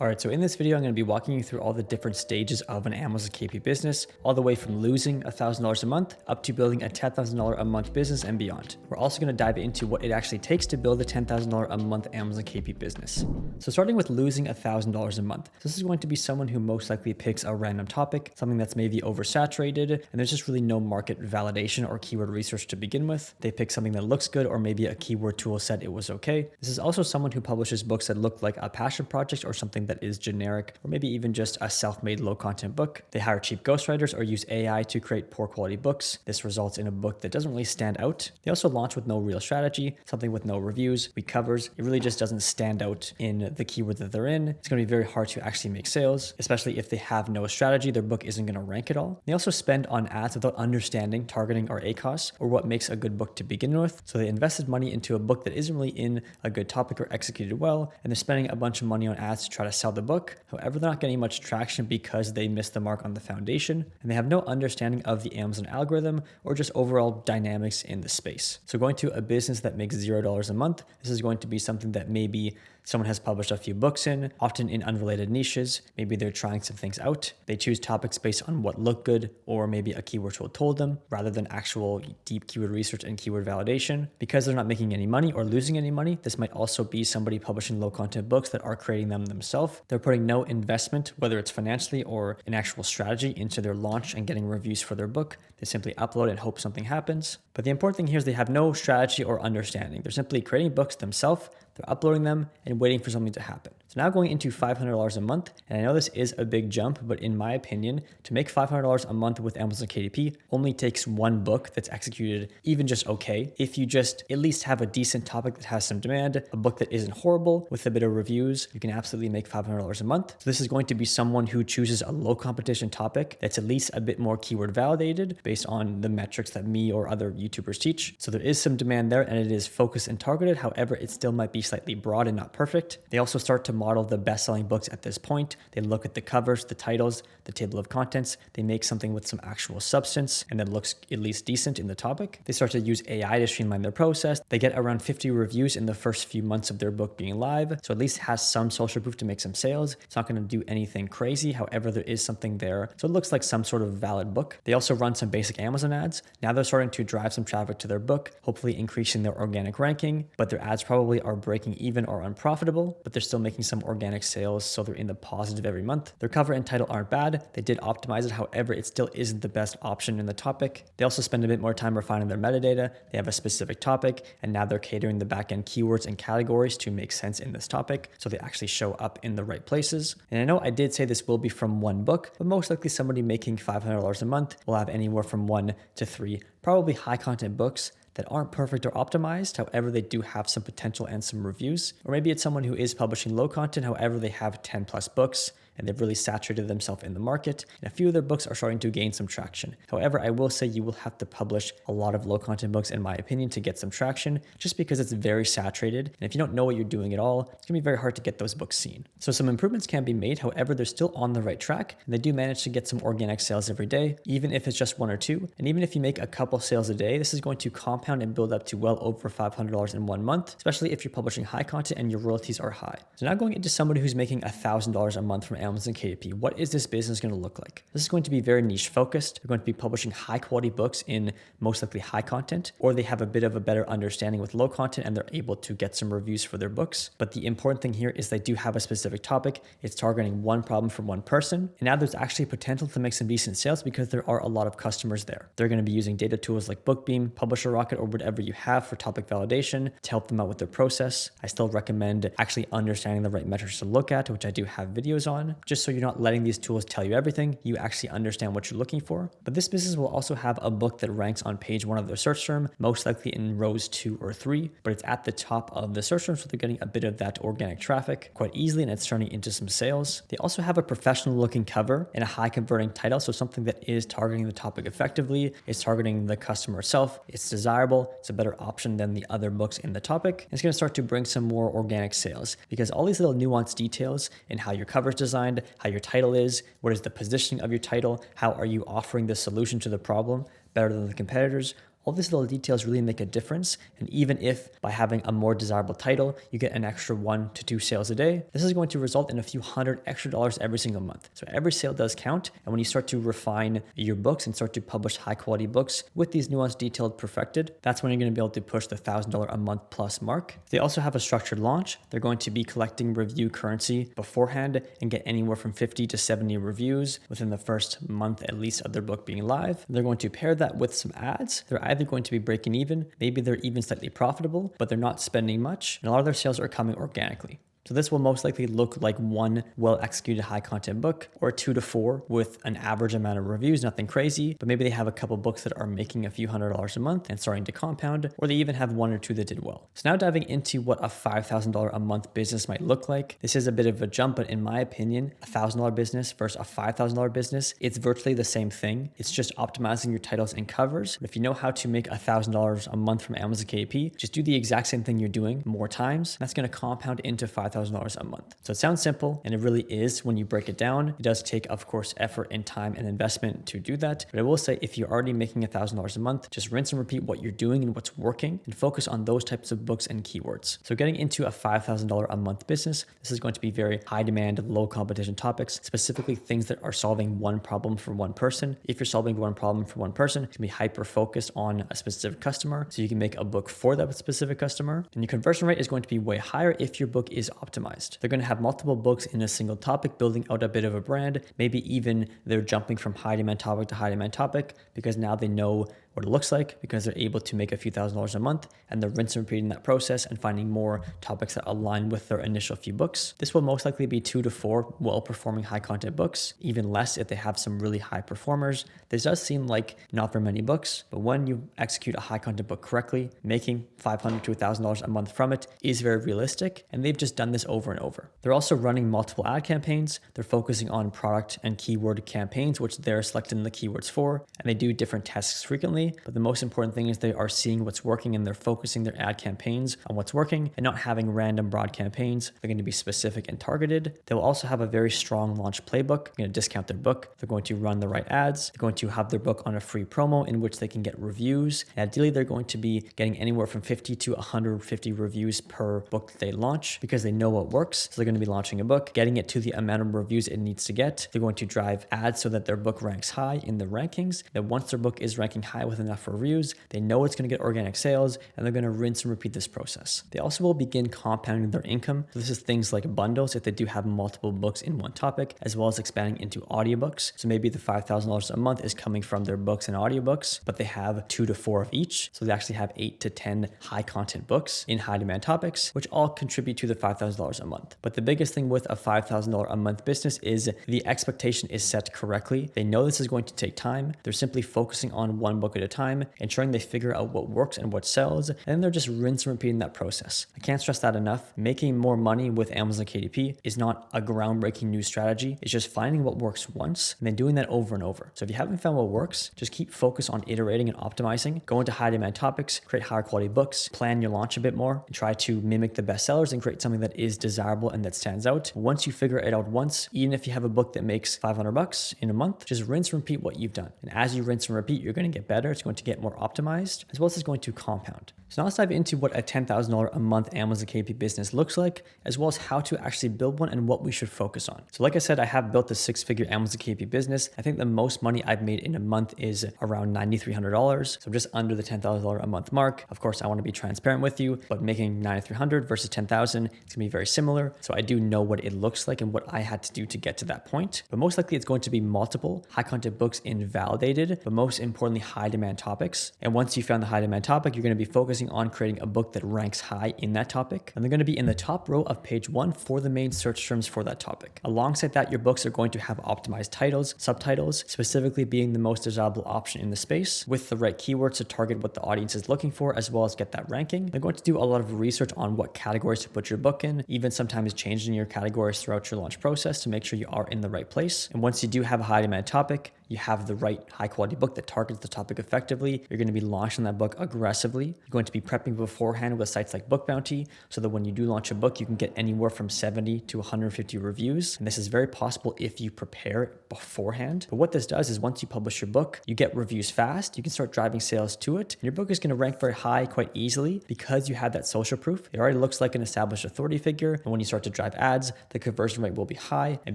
Alright, so in this video, I'm going to be walking you through all the different stages of an Amazon KP business, all the way from losing $1,000 a month up to building a $10,000 a month business and beyond. We're also going to dive into what it actually takes to build a $10,000 a month Amazon KP business. So starting with losing $1,000 a month, this is going to be someone who most likely picks a random topic, something that's maybe oversaturated, and there's just really no market validation or keyword research to begin with. They pick something that looks good, or maybe a keyword tool said it was okay. This is also someone who publishes books that look like a passion project or something that is generic, or maybe even just a self-made low content book. They hire cheap ghostwriters or use AI to create poor quality books. This results in a book that doesn't really stand out. They also launch with no real strategy, something with no reviews, weak covers. It really just doesn't stand out in the keyword that they're in. It's going to be very hard to actually make sales, especially if they have no strategy. Their book isn't going to rank at all. They also spend on ads without understanding targeting or ACoS, or what makes a good book to begin with. So they invested money into a book that isn't really in a good topic or executed well, and they're spending a bunch of money on ads to try to sell the book. However, they're not getting much traction because they missed the mark on the foundation, and they have no understanding of the Amazon algorithm or just overall dynamics in the space. So going to a business that makes $0 a month, this is going to be something that maybe someone has published a few books in, often in unrelated niches. Maybe they're trying some things out. They choose topics based on what looked good, or maybe a keyword tool told them, rather than actual deep keyword research and keyword validation. Because they're not making any money or losing any money, this might also be somebody publishing low content books that are creating them themselves. They're putting no investment, whether it's financially or an actual strategy, into their launch and getting reviews for their book. They simply upload and hope something happens. But the important thing here is they have no strategy or understanding. They're simply creating books themselves, they're uploading them and waiting for something to happen. So now going into $500 a month, and I know this is a big jump, but in my opinion, to make $500 a month with Amazon KDP only takes one book that's executed even just okay. If you just at least have a decent topic that has some demand, a book that isn't horrible with a bit of reviews, you can absolutely make $500 a month. So this is going to be someone who chooses a low competition topic that's at least a bit more keyword validated based on the metrics that me or other YouTubers teach. So there is some demand there, and it is focused and targeted. However, it still might be slightly broad and not perfect. They also start to model the best-selling books at this point. They look at the covers, the titles, the table of contents. They make something with some actual substance and that looks at least decent in the topic. They start to use AI to streamline their process. They get around 50 reviews in the first few months of their book being live, so at least has some social proof to make some sales. It's not going to do anything crazy. However, there is something there, so it looks like some sort of valid book. They also run some basic Amazon ads. Now they're starting to drive some traffic to their book, hopefully increasing their organic ranking, but their ads probably are breaking even or unprofitable, but they're still making some organic sales, so they're in the positive every month. Their cover and title aren't bad. They did optimize it. However, it still isn't the best option in the topic. They also spend a bit more time refining their metadata. They have a specific topic, and now they're catering the backend keywords and categories to make sense in this topic, so they actually show up in the right places. And I know I did say this will be from one book, but most likely somebody making $500 a month will have anywhere from 1 to 3 probably high content books that aren't perfect or optimized. However, they do have some potential and some reviews. Or maybe it's someone who is publishing low content, however, they have 10 plus books and they've really saturated themselves in the market, and a few of their books are starting to gain some traction. However, I will say you will have to publish a lot of low content books, in my opinion, to get some traction, just because it's very saturated, and if you don't know what you're doing at all, it's gonna be very hard to get those books seen. So some improvements can be made. However, they're still on the right track, and they do manage to get some organic sales every day, even if it's just 1 or 2. And even if you make a couple sales a day, this is going to compound and build up to well over $500 in 1 month, especially if you're publishing high content and your royalties are high. So now going into somebody who's making $1,000 a month from Amazon KDP, what is this business going to look like? This is going to be very niche focused. They're going to be publishing high quality books in most likely high content, or they have a bit of a better understanding with low content and they're able to get some reviews for their books. But the important thing here is they do have a specific topic. It's targeting one problem for one person. And now there's actually potential to make some decent sales because there are a lot of customers there. They're going to be using data tools like BookBeam, Publisher Rocket, or whatever you have for topic validation to help them out with their process. I still recommend actually understanding the right metrics to look at, which I do have videos on, just so you're not letting these tools tell you everything. You actually understand what you're looking for. But this business will also have a book that ranks on page 1 of their search term, most likely in rows 2 or 3, but it's at the top of the search term, so they're getting a bit of that organic traffic quite easily, and it's turning into some sales. They also have a professional looking cover and a high converting title, so something that is targeting the topic effectively, is targeting the customer itself. It's desirable. It's a better option than the other books in the topic. It's going to start to bring some more organic sales because all these little nuanced details in how your cover is designed, how your title is, what is the positioning of your title, how are you offering the solution to the problem better than the competitors, All these little details really make a difference. And even if by having a more desirable title, you get an extra 1 to 2 sales a day, this is going to result in a few $100 extra every single month. So every sale does count. And when you start to refine your books and start to publish high quality books with these nuanced, detailed, perfected, that's when you're going to be able to push the $1,000 a month plus mark. They also have a structured launch. They're going to be collecting review currency beforehand and get anywhere from 50 to 70 reviews within the first month at least of their book being live. They're going to pair that with some ads. They're either going to be breaking even, maybe they're even slightly profitable, but they're not spending much, and a lot of their sales are coming organically. So this will most likely look like one well-executed high-content book, or 2 to 4 with an average amount of reviews, nothing crazy, but maybe they have a couple books that are making a few $100 a month and starting to compound, or they even have 1 or 2 that did well. So now diving into what a $5,000 a month business might look like. This is a bit of a jump, but in my opinion, a $1,000 business versus a $5,000 business, it's virtually the same thing. It's just optimizing your titles and covers. But if you know how to make $1,000 a month from Amazon KDP, just do the exact same thing you're doing more times. That's going to compound into $5,000 a month. So it sounds simple, and it really is when you break it down. It does take, of course, effort and time and investment to do that. But I will say, if you're already making $1,000 a month, just rinse and repeat what you're doing and what's working and focus on those types of books and keywords. So getting into a $5,000 a month business, this is going to be very high demand, low competition topics, specifically things that are solving one problem for one person. If you're solving one problem for one person, it's going to be hyper focused on a specific customer. So you can make a book for that specific customer. And your conversion rate is going to be way higher if your book is optimized. They're going to have multiple books in a single topic, building out a bit of a brand. Maybe even they're jumping from high demand topic to high demand topic because now they know what it looks like, because they're able to make a few $1,000s a month, and they're rinse and repeating that process and finding more topics that align with their initial few books. This will most likely be 2 to 4 well-performing high-content books, even less if they have some really high performers. This does seem like not very many books, but when you execute a high-content book correctly, making $500 to $1,000 a month from it is very realistic, and they've just done this over and over. They're also running multiple ad campaigns. They're focusing on product and keyword campaigns, which they're selecting the keywords for, and they do different tests frequently. But the most important thing is they are seeing what's working and they're focusing their ad campaigns on what's working and not having random broad campaigns. They're going to be specific and targeted. They'll also have a very strong launch playbook. They're going to discount their book. They're going to run the right ads. They're going to have their book on a free promo in which they can get reviews. And ideally, they're going to be getting anywhere from 50 to 150 reviews per book that they launch because they know what works. So they're going to be launching a book, getting it to the amount of reviews it needs to get. They're going to drive ads so that their book ranks high in the rankings. That once their book is ranking high with enough reviews, they know it's going to get organic sales, and they're going to rinse and repeat this process. They also will begin compounding their income. So this is things like bundles if they do have multiple books in one topic, as well as expanding into audiobooks. So maybe the $5,000 a month is coming from their books and audiobooks, but they have 2 to 4 of each. So they actually have 8 to 10 high content books in high demand topics, which all contribute to the $5,000 a month. But the biggest thing with a $5,000 a month business is the expectation is set correctly. They know this is going to take time. They're simply focusing on one book at a time, ensuring they figure out what works and what sells, and then they're just rinse and repeating that process. I can't stress that enough. Making more money with Amazon KDP is not a groundbreaking new strategy. It's just finding what works once and then doing that over and over. So if you haven't found what works, just keep focused on iterating and optimizing. Go into high demand topics, create higher quality books, plan your launch a bit more, and try to mimic the best sellers and create something that is desirable and that stands out. Once you figure it out once, even if you have a book that makes $500 in a month, just rinse and repeat what you've done. And as you rinse and repeat, you're going to get better. It's going to get more optimized, as well as it's going to compound. So now let's dive into what a $10,000 a month Amazon KDP business looks like, as well as how to actually build one and what we should focus on. So like I said, I have built a 6-figure Amazon KDP business. I think the most money I've made in a month is around $9,300. So just under the $10,000 a month mark. Of course, I want to be transparent with you, but making $9,300 versus $10,000, it's gonna be very similar. So I do know what it looks like and what I had to do to get to that point. But most likely it's going to be multiple high content books in validated, but most importantly, high demand topics. And once you found the high demand topic, you're going to be focusing on creating a book that ranks high in that topic. And they're going to be in the top row of page 1 for the main search terms for that topic. Alongside that, your books are going to have optimized titles, subtitles, specifically being the most desirable option in the space with the right keywords to target what the audience is looking for, as well as get that ranking. They're going to do a lot of research on what categories to put your book in, even sometimes changing your categories throughout your launch process to make sure you are in the right place. And once you do have a high demand topic, you have the right high quality book that targets the topic effectively. You're going to be launching that book aggressively. You're going to be prepping beforehand with sites like Book Bounty so that when you do launch a book, you can get anywhere from 70 to 150 reviews. And this is very possible if you prepare it beforehand. But what this does is once you publish your book, you get reviews fast, you can start driving sales to it, and your book is going to rank very high quite easily because you have that social proof. It already looks like an established authority figure, and when you start to drive ads, the conversion rate will be high, and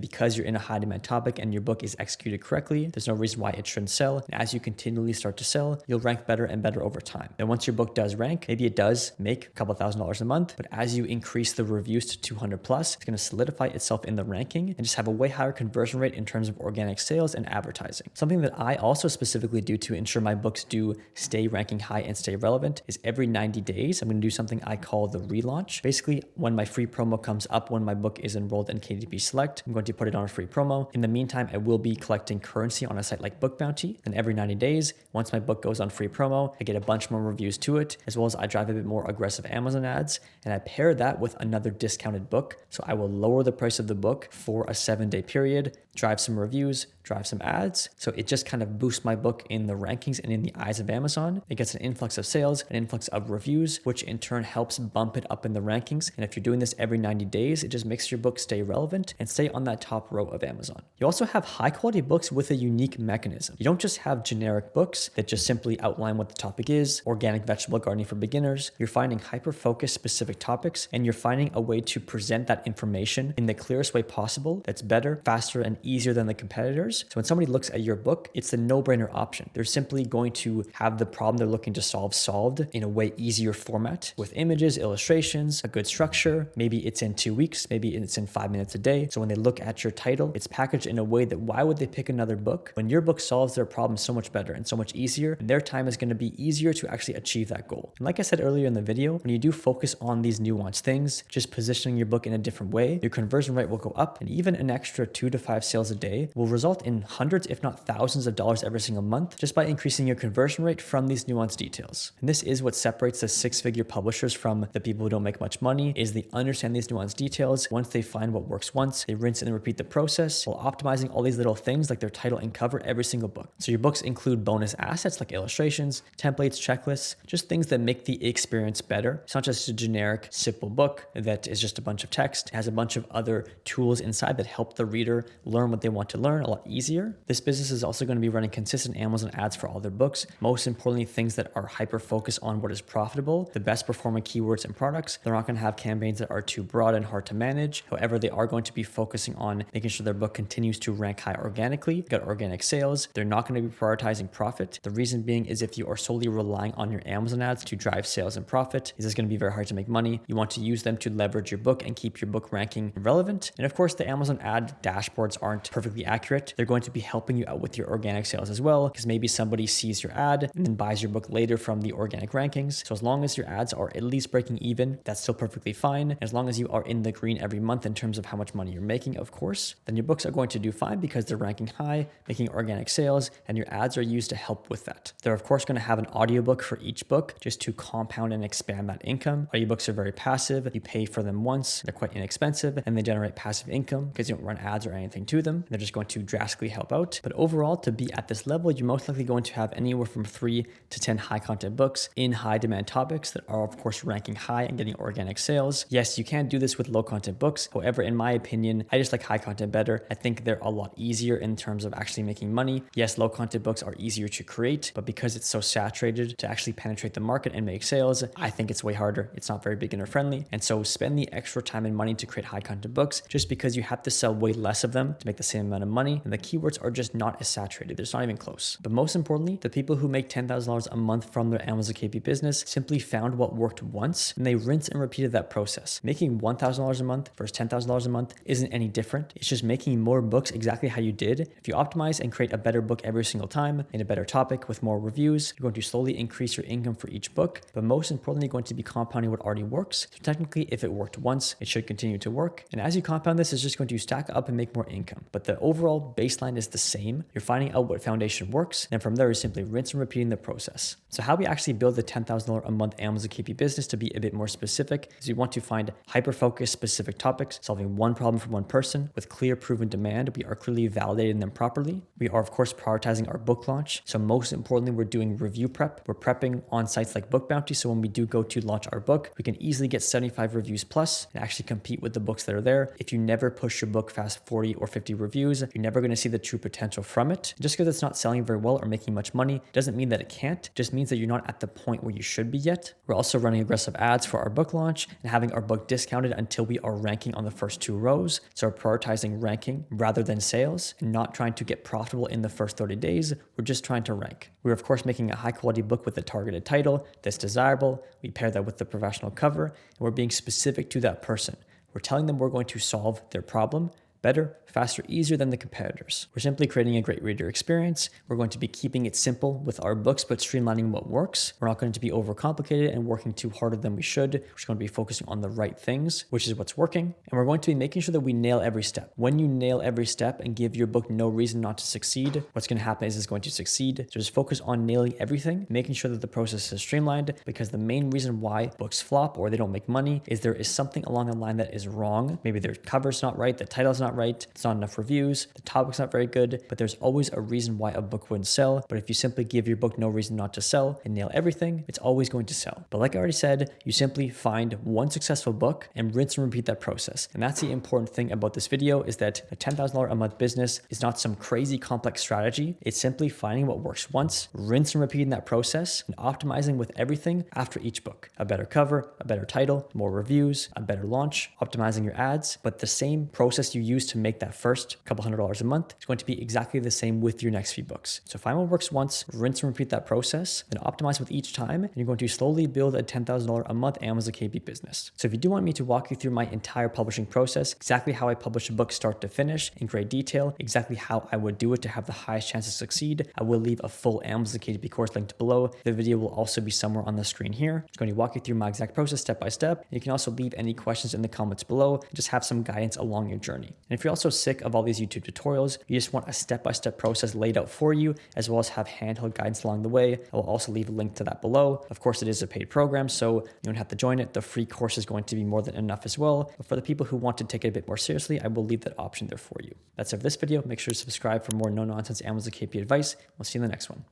because you're in a high demand topic and your book is executed correctly, there's no reason why it shouldn't sell. And as you continually start to sell, you'll rank better and better over time. And once your book does rank, maybe it does make a couple $1,000s a month, but as you increase the reviews to 200 plus, it's going to solidify itself in the ranking and just have a way higher conversion rate in terms of organic sales and advertising. Something that I also specifically do to ensure my books do stay ranking high and stay relevant is every 90 days, I'm going to do something I call the relaunch. Basically, when my free promo comes up, when my book is enrolled in KDP Select, I'm going to put it on a free promo. In the meantime, I will be collecting currency on a site like Book Bounty. Then every 90 days, once my book goes on free promo, I get a bunch more reviews to it, as well as I drive a bit more aggressive Amazon ads, and I pair that with another discounted book. So I will lower the price of the book for a 7-day period, drive some reviews, drive some ads. So it just kind of boosts my book in the rankings and in the eyes of Amazon. It gets an influx of sales, an influx of reviews, which in turn helps bump it up in the rankings. And if you're doing this every 90 days, it just makes your book stay relevant and stay on that top row of Amazon. You also have high quality books with a unique mechanism. You don't just have generic books that just simply outline what the topic is, organic vegetable gardening for beginners. You're finding hyper-focused specific topics, and you're finding a way to present that information in the clearest way possible that's better, faster, and easier than the competitors. So when somebody looks at your book, it's the no-brainer option. They're simply going to have the problem they're looking to solved in a way easier format with images, illustrations, a good structure. Maybe it's in 2 weeks, maybe it's in 5 minutes a day. So when they look at your title, it's packaged in a way that why would they pick another book when your book solves their problem so much better and so much easier, and their time is going to be easier to actually achieve that goal. And like I said earlier in the video, when you do focus on these nuanced things, just positioning your book in a different way, your conversion rate will go up, and even an extra 2 to 5 sales a day will result in hundreds, if not thousands of dollars every single month just by increasing your conversion rate from these nuanced details. And this is what separates the 6-figure publishers from the people who don't make much money, is they understand these nuanced details. Once they find what works once, they rinse and repeat the process while optimizing all these little things like their title and cover every single book. So your books include bonus assets like illustrations, templates, checklists, just things that make the experience better. It's not just a generic, simple book that is just a bunch of text. It has a bunch of other tools inside that help the reader learn what they want to learn a lot easier. This business is also going to be running consistent Amazon ads for all their books. Most importantly, things that are hyper-focused on what is profitable, the best performing keywords and products. They're not going to have campaigns that are too broad and hard to manage. However, they are going to be focusing on making sure their book continues to rank high organically, get organic sales. They're not going to be prioritizing profit. The reason being is if you are solely relying on your Amazon ads to drive sales and profit, this is going to be very hard to make money. You want to use them to leverage your book and keep your book ranking relevant. And of course, the Amazon ad dashboards aren't perfectly accurate. They're going to be helping you out with your organic sales as well, because maybe somebody sees your ad and then buys your book later from the organic rankings. So as long as your ads are at least breaking even, that's still perfectly fine. And as long as you are in the green every month in terms of how much money you're making, of course, then your books are going to do fine because they're ranking high, making organic sales, and your ads are used to help with that. They're of course going to have an audiobook for each book just to compound and expand that income. Audiobooks are very passive. You pay for them once, they're quite inexpensive, and they generate passive income because you don't run ads or anything to them. They're just going to drastically help out. But overall, to be at this level, you're most likely going to have anywhere from 3 to 10 high content books in high demand topics that are of course ranking high and getting organic sales. Yes, you can do this with low content books. However, in my opinion, I just like high content better. I think they're a lot easier in terms of actually making money. Yes, low content books are easier to create, but because it's so saturated to actually penetrate the market and make sales, I think it's way harder. It's not very beginner friendly. And so spend the extra time and money to create high content books just because you have to sell way less of them to make the same amount of money. And the keywords are just not as saturated. There's not even close. But most importantly, the people who make $10,000 a month from their Amazon KP business simply found what worked once and they rinsed and repeated that process. Making $1,000 a month versus $10,000 a month isn't any different. It's just making more books exactly how you did. If you optimize and create a better book every single time in a better topic with more reviews, you're going to slowly increase your income for each book. But most importantly, you're going to be compounding what already works. So technically, if it worked once, it should continue to work. And as you compound this, it's just going to stack up and make more income. But the overall base baseline is the same, you're finding out what foundation works, and from there, you're simply rinse and repeating the process. So how we actually build the $10,000 a month Amazon KP business, to be a bit more specific, is we want to find hyper-focused specific topics, solving one problem for one person with clear proven demand. We are clearly validating them properly. We are, of course, prioritizing our book launch. So most importantly, we're doing review prep. We're prepping on sites like Book Bounty. So when we do go to launch our book, we can easily get 75 reviews plus and actually compete with the books that are there. If you never push your book past 40 or 50 reviews, you're never going to see the true potential from it. Just because it's not selling very well or making much money doesn't mean that it can't. It just means that you're not at the point where you should be yet. We're also running aggressive ads for our book launch and having our book discounted until we are ranking on the first 2 rows. So we're prioritizing ranking rather than sales and not trying to get profitable in the first 30 days. We're just trying to rank. We're of course making a high quality book with a targeted title that's desirable. We pair that with the professional cover, and we're being specific to that person. We're telling them we're going to solve their problem better, faster, easier than the competitors. We're simply creating a great reader experience. We're going to be keeping it simple with our books, but streamlining what works. We're not going to be overcomplicated and working too harder than we should. We're just going to be focusing on the right things, which is what's working. And we're going to be making sure that we nail every step. When you nail every step and give your book no reason not to succeed, what's going to happen is it's going to succeed. So just focus on nailing everything, making sure that the process is streamlined, because the main reason why books flop or they don't make money is there is something along the line that is wrong. Maybe their cover's not right, the title's not right, it's not enough reviews, the topic's not very good, but there's always a reason why a book wouldn't sell. But if you simply give your book no reason not to sell and nail everything, it's always going to sell. But like I already said, you simply find one successful book and rinse and repeat that process. And that's the important thing about this video, is that a $10,000 a month business is not some crazy complex strategy. It's simply finding what works once, rinse and repeating that process, and optimizing with everything after each book. A better cover, a better title, more reviews, a better launch, optimizing your ads. But the same process you use to make that first couple $100 a month is going to be exactly the same with your next few books. So find what works once, rinse and repeat that process, then optimize with each time, and you're going to slowly build a $10,000 a month Amazon KP business. So if you do want me to walk you through my entire publishing process, exactly how I publish a book start to finish in great detail, exactly how I would do it to have the highest chance to succeed, I will leave a full Amazon KDP course linked below. The video will also be somewhere on the screen here. It's going to walk you through my exact process step by step. You can also leave any questions in the comments below and just have some guidance along your journey. And if you're also sick of all these YouTube tutorials, you just want a step-by-step process laid out for you, as well as have handheld guidance along the way, I will also leave a link to that below. Of course, it is a paid program, so you don't have to join it. The free course is going to be more than enough as well. But for the people who want to take it a bit more seriously, I will leave that option there for you. That's it for this video. Make sure to subscribe for more no-nonsense Amazon KP advice. We'll see you in the next one.